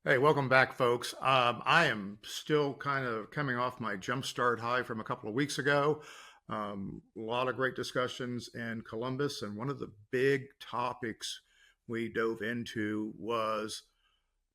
Hey, welcome back, folks. I am still kind of coming off my jumpstart high from a couple of weeks ago. A lot of great discussions in Columbus, and one of the big topics we dove into was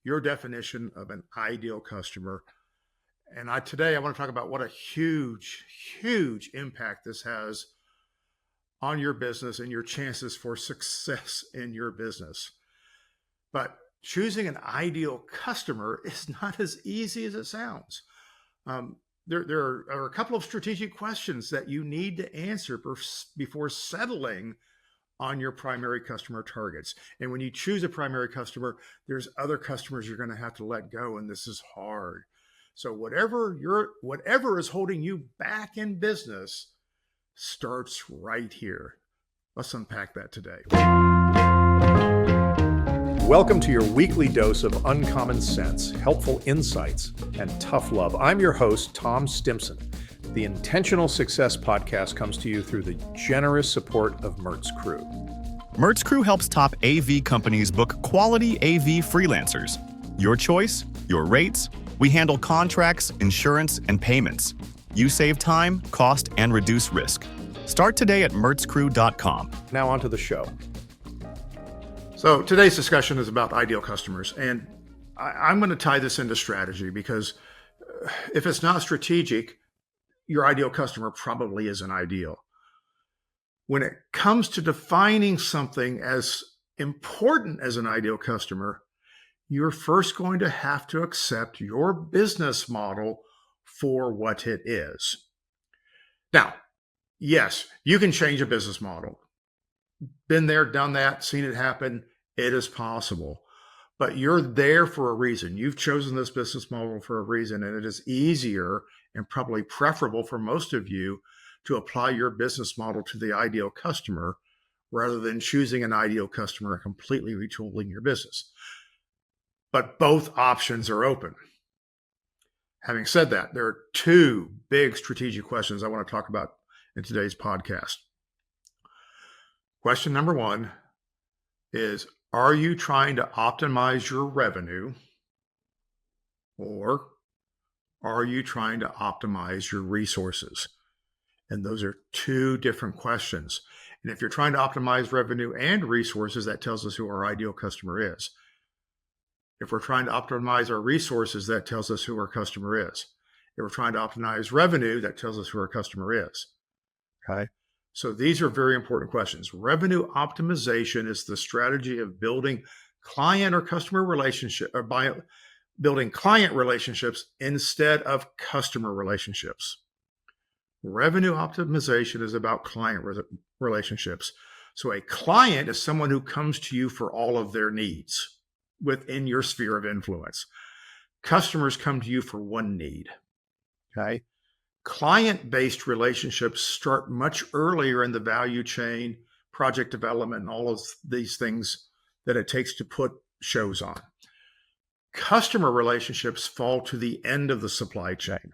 your definition of an ideal customer. And today I want to talk about what a huge impact this has on your business and your chances for success in your business. But choosing an ideal customer is not as easy as it sounds. There are a couple of strategic questions that you need to answer before settling on your primary customer targets. And when you choose a primary customer, there's other customers you're going to have to let go, and this is hard. So whatever is holding you back in business starts right here. Let's unpack that today. Welcome to your weekly dose of uncommon sense, helpful insights, and tough love. I'm your host, Tom Stimson. The Intentional Success Podcast comes to you through the generous support of Mertz Crew. Mertz Crew helps top AV companies book quality AV freelancers. Your choice, your rates. We handle contracts, insurance, and payments. You save time, cost, and reduce risk. Start today at mertzcrew.com. Now on to the show. So today's discussion is about ideal customers, and I'm going to tie this into strategy because if it's not strategic, your ideal customer probably isn't ideal. When it comes to defining something as important as an ideal customer, you're first going to have to accept your business model for what it is. Now, yes, you can change a business model. Been there, done that, seen it happen. It is possible, but you're there for a reason. You've chosen this business model for a reason, and it is easier and probably preferable for most of you to apply your business model to the ideal customer rather than choosing an ideal customer and completely retooling your business. But both options are open. Having said that, there are two big strategic questions I want to talk about in today's podcast. Question number one is, are you trying to optimize your revenue, or are you trying to optimize your resources? And those are two different questions. And if you're trying to optimize revenue and resources, that tells us who our ideal customer is. If we're trying to optimize our resources, that tells us who our customer is. If we're trying to optimize revenue, that tells us who our customer is. Okay. So these are very important questions. Revenue optimization is the strategy of building client or customer relationship, or by building client relationships instead of customer relationships. Revenue optimization is about client relationships. So a client is someone who comes to you for all of their needs within your sphere of influence. Customers come to you for one need. Okay. Client-based relationships start much earlier in the value chain, project development, and all of these things that it takes to put shows on. Customer relationships fall to the end of the supply chain.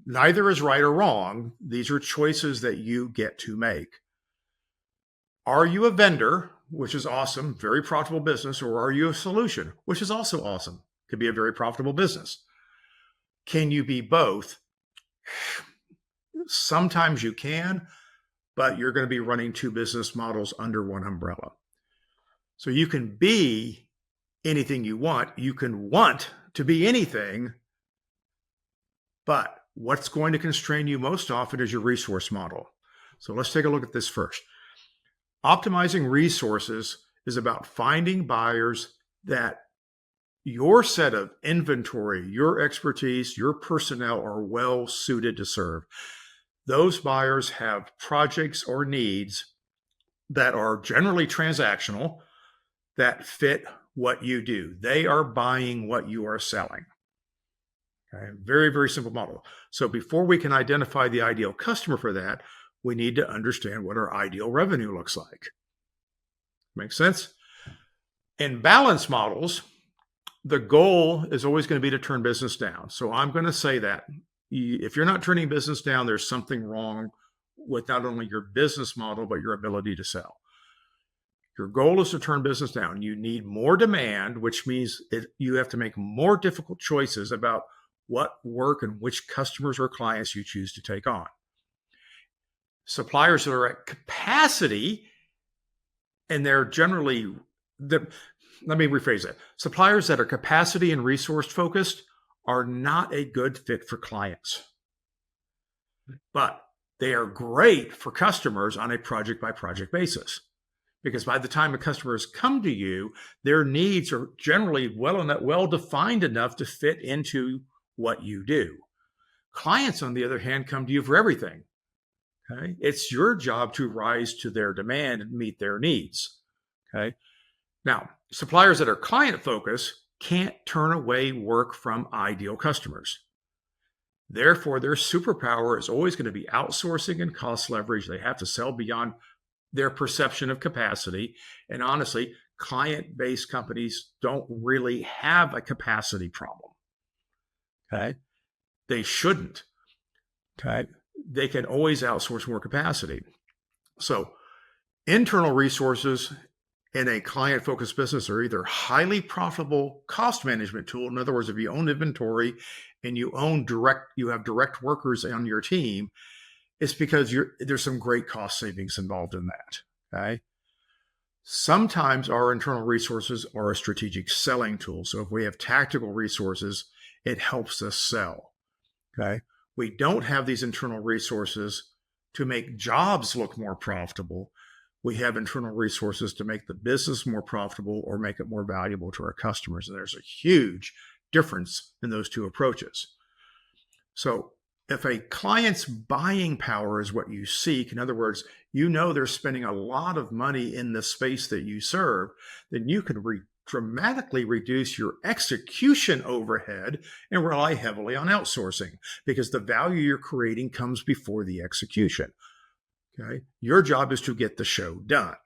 Neither is right or wrong. These are choices that you get to make. Are you a vendor, which is awesome, very profitable business, or are you a solution, which is also awesome, could be a very profitable business? Can you be both? Sometimes you can, but you're going to be running two business models under one umbrella. So you can be anything you want. You can want to be anything, but what's going to constrain you most often is your resource model. So let's take a look at this first. Optimizing resources is about finding buyers that your set of inventory, your expertise, your personnel are well suited to serve. Those buyers have projects or needs that are generally transactional that fit what you do. They are buying what you are selling. Okay? Very, very simple model. So before we can identify the ideal customer for that, we need to understand what our ideal revenue looks like. Make sense? In balance models, the goal is always going to be to turn business down. So I'm going to say that if you're not turning business down, there's something wrong with not only your business model, but your ability to sell. Your goal is to turn business down. You need more demand, which means you have to make more difficult choices about what work and which customers or clients you choose to take on. Suppliers that are at capacity, and they're generally, let me rephrase that. Suppliers that are capacity and resource focused are not a good fit for clients, but they are great for customers on a project by project basis. Because by the time a customer has come to you, their needs are generally well defined enough to fit into what you do. Clients, on the other hand, come to you for everything. Okay? It's your job to rise to their demand and meet their needs. Okay? Now, suppliers that are client focused can't turn away work from ideal customers. Therefore, their superpower is always going to be outsourcing and cost leverage. They have to sell beyond their perception of capacity. And honestly, client-based companies don't really have a capacity problem. Okay? They shouldn't. Okay? They can always outsource more capacity. So internal resources in a client-focused business are either highly profitable cost management tool. In other words, if you own inventory and you have direct workers on your team, it's because there's some great cost savings involved in that. Okay. Sometimes our internal resources are a strategic selling tool. So if we have tactical resources, it helps us sell. Okay. We don't have these internal resources to make jobs look more profitable. We have internal resources to make the business more profitable or make it more valuable to our customers. And there's a huge difference in those two approaches. So if a client's buying power is what you seek, in other words, you know they're spending a lot of money in the space that you serve, then you can dramatically reduce your execution overhead and rely heavily on outsourcing because the value you're creating comes before the execution. Okay? Your job is to get the show done,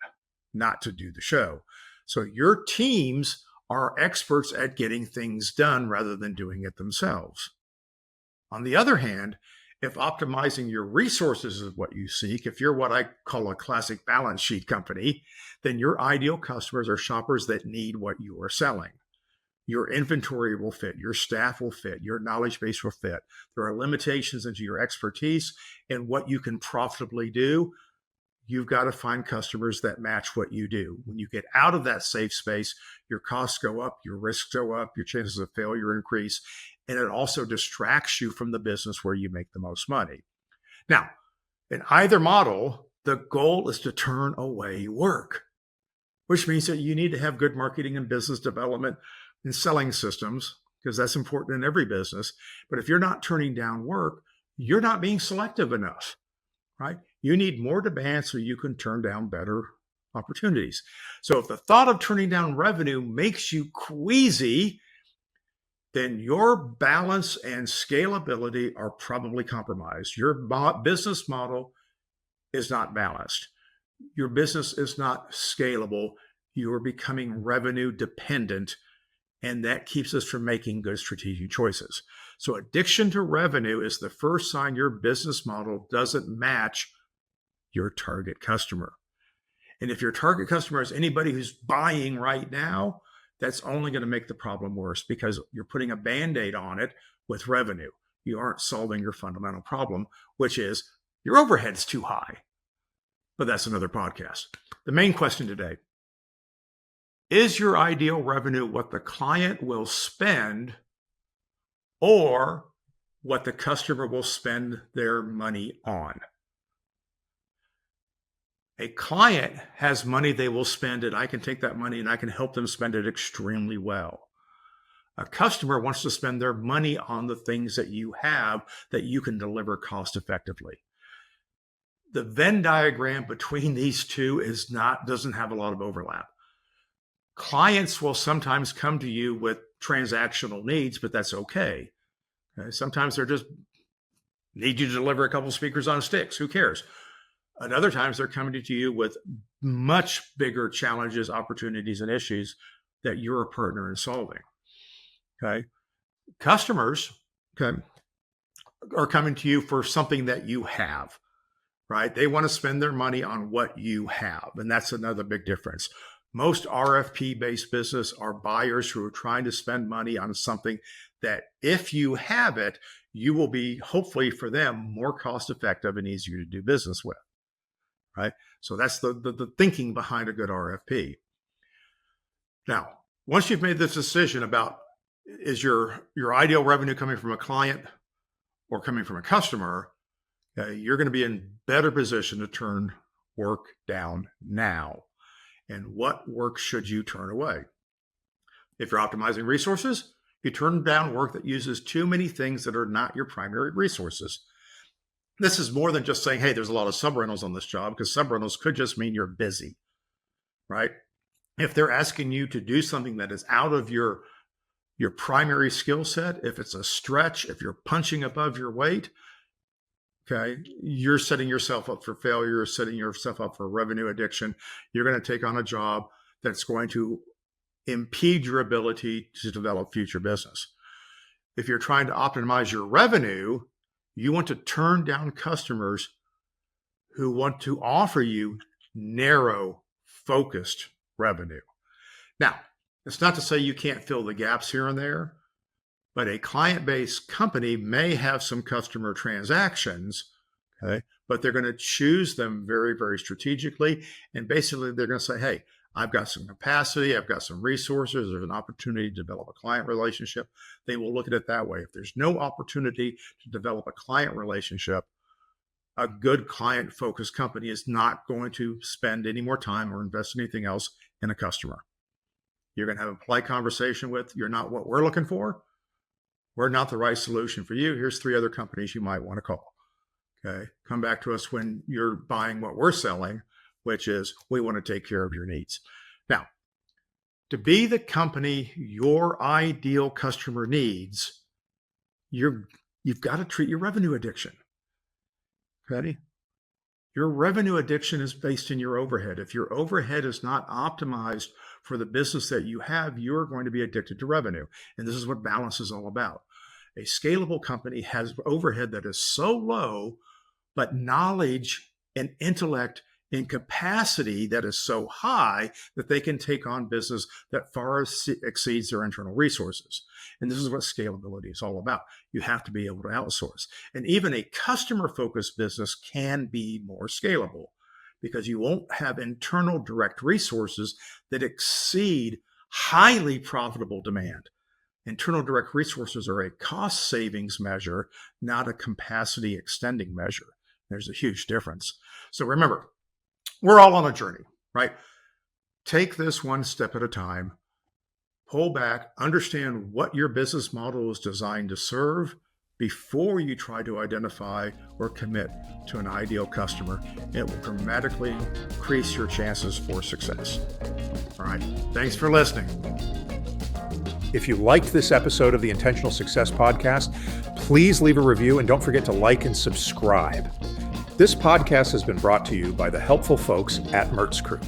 not to do the show. So your teams are experts at getting things done rather than doing it themselves. On the other hand, if optimizing your resources is what you seek, if you're what I call a classic balance sheet company, then your ideal customers are shoppers that need what you are selling. Your inventory will fit, your staff will fit, your knowledge base will fit. There are limitations into your expertise and what you can profitably do. You've got to find customers that match what you do. When you get out of that safe space, your costs go up, your risks go up, your chances of failure increase, and it also distracts you from the business where you make the most money. Now, in either model, the goal is to turn away work, which means that you need to have good marketing and business development and selling systems, because that's important in every business. But if you're not turning down work, you're not being selective enough, right? You need more demand so you can turn down better opportunities. So if the thought of turning down revenue makes you queasy, then your balance and scalability are probably compromised. Your business model is not balanced. Your business is not scalable. You are becoming revenue dependent, and that keeps us from making good strategic choices. So addiction to revenue is the first sign your business model doesn't match your target customer. And if your target customer is anybody who's buying right now, that's only going to make the problem worse because you're putting a Band-Aid on it with revenue. You aren't solving your fundamental problem, which is your overhead's too high. But that's another podcast. The main question today, is your ideal revenue what the client will spend or what the customer will spend their money on? A client has money they will spend, and I can take that money and I can help them spend it extremely well. A customer wants to spend their money on the things that you have that you can deliver cost effectively. The Venn diagram between these two doesn't have a lot of overlap. Clients will sometimes come to you with transactional needs, but that's okay. Sometimes they're just need you to deliver a couple speakers on sticks. Who cares? At other times, they're coming to you with much bigger challenges, opportunities, and issues that you're a partner in solving. Okay. Customers, okay, are coming to you for something that you have. right? They want to spend their money on what you have. And that's another big difference. Most RFP-based business are buyers who are trying to spend money on something that if you have it, you will be, hopefully for them, more cost effective and easier to do business with, right? So that's the thinking behind a good RFP. Now, once you've made this decision about is your ideal revenue coming from a client or coming from a customer, you're going to be in better position to turn work down now. And what work should you turn away? If you're optimizing resources, you turn down work that uses too many things that are not your primary resources. This is more than just saying, hey, there's a lot of subrentals on this job, because subrentals could just mean you're busy, right? If they're asking you to do something that is out of your primary skill set, if it's a stretch, if you're punching above your weight, okay, you're setting yourself up for failure, you're setting yourself up for revenue addiction. You're going to take on a job that's going to impede your ability to develop future business. If you're trying to optimize your revenue, you want to turn down customers who want to offer you narrow, focused revenue. Now, it's not to say you can't fill the gaps here and there, but a client-based company may have some customer transactions, okay, but they're going to choose them very, very strategically. And basically, they're going to say, hey, I've got some capacity, I've got some resources, there's an opportunity to develop a client relationship. They will look at it that way. If there's no opportunity to develop a client relationship, a good client-focused company is not going to spend any more time or invest anything else in a customer. You're going to have a polite conversation with, you're not what we're looking for. We're not the right solution for you. Here's 3 other companies you might want to call. Okay. Come back to us when you're buying what we're selling, which is we want to take care of your needs. Now, to be the company your ideal customer needs, you've got to treat your revenue addiction. Okay? Your revenue addiction is based in your overhead. If your overhead is not optimized for the business that you have, you're going to be addicted to revenue. And this is what balance is all about. A scalable company has overhead that is so low, but knowledge and intellect and capacity that is so high that they can take on business that far exceeds their internal resources. And this is what scalability is all about. You have to be able to outsource. And even a customer-focused business can be more scalable because you won't have internal direct resources that exceed highly profitable demand. Internal direct resources are a cost savings measure, not a capacity extending measure. There's a huge difference. So remember, we're all on a journey, right? Take this one step at a time, pull back, understand what your business model is designed to serve before you try to identify or commit to an ideal customer. It will dramatically increase your chances for success. All right, thanks for listening. If you liked this episode of the Intentional Success Podcast, please leave a review and don't forget to like and subscribe. This podcast has been brought to you by the helpful folks at Mertz Crew.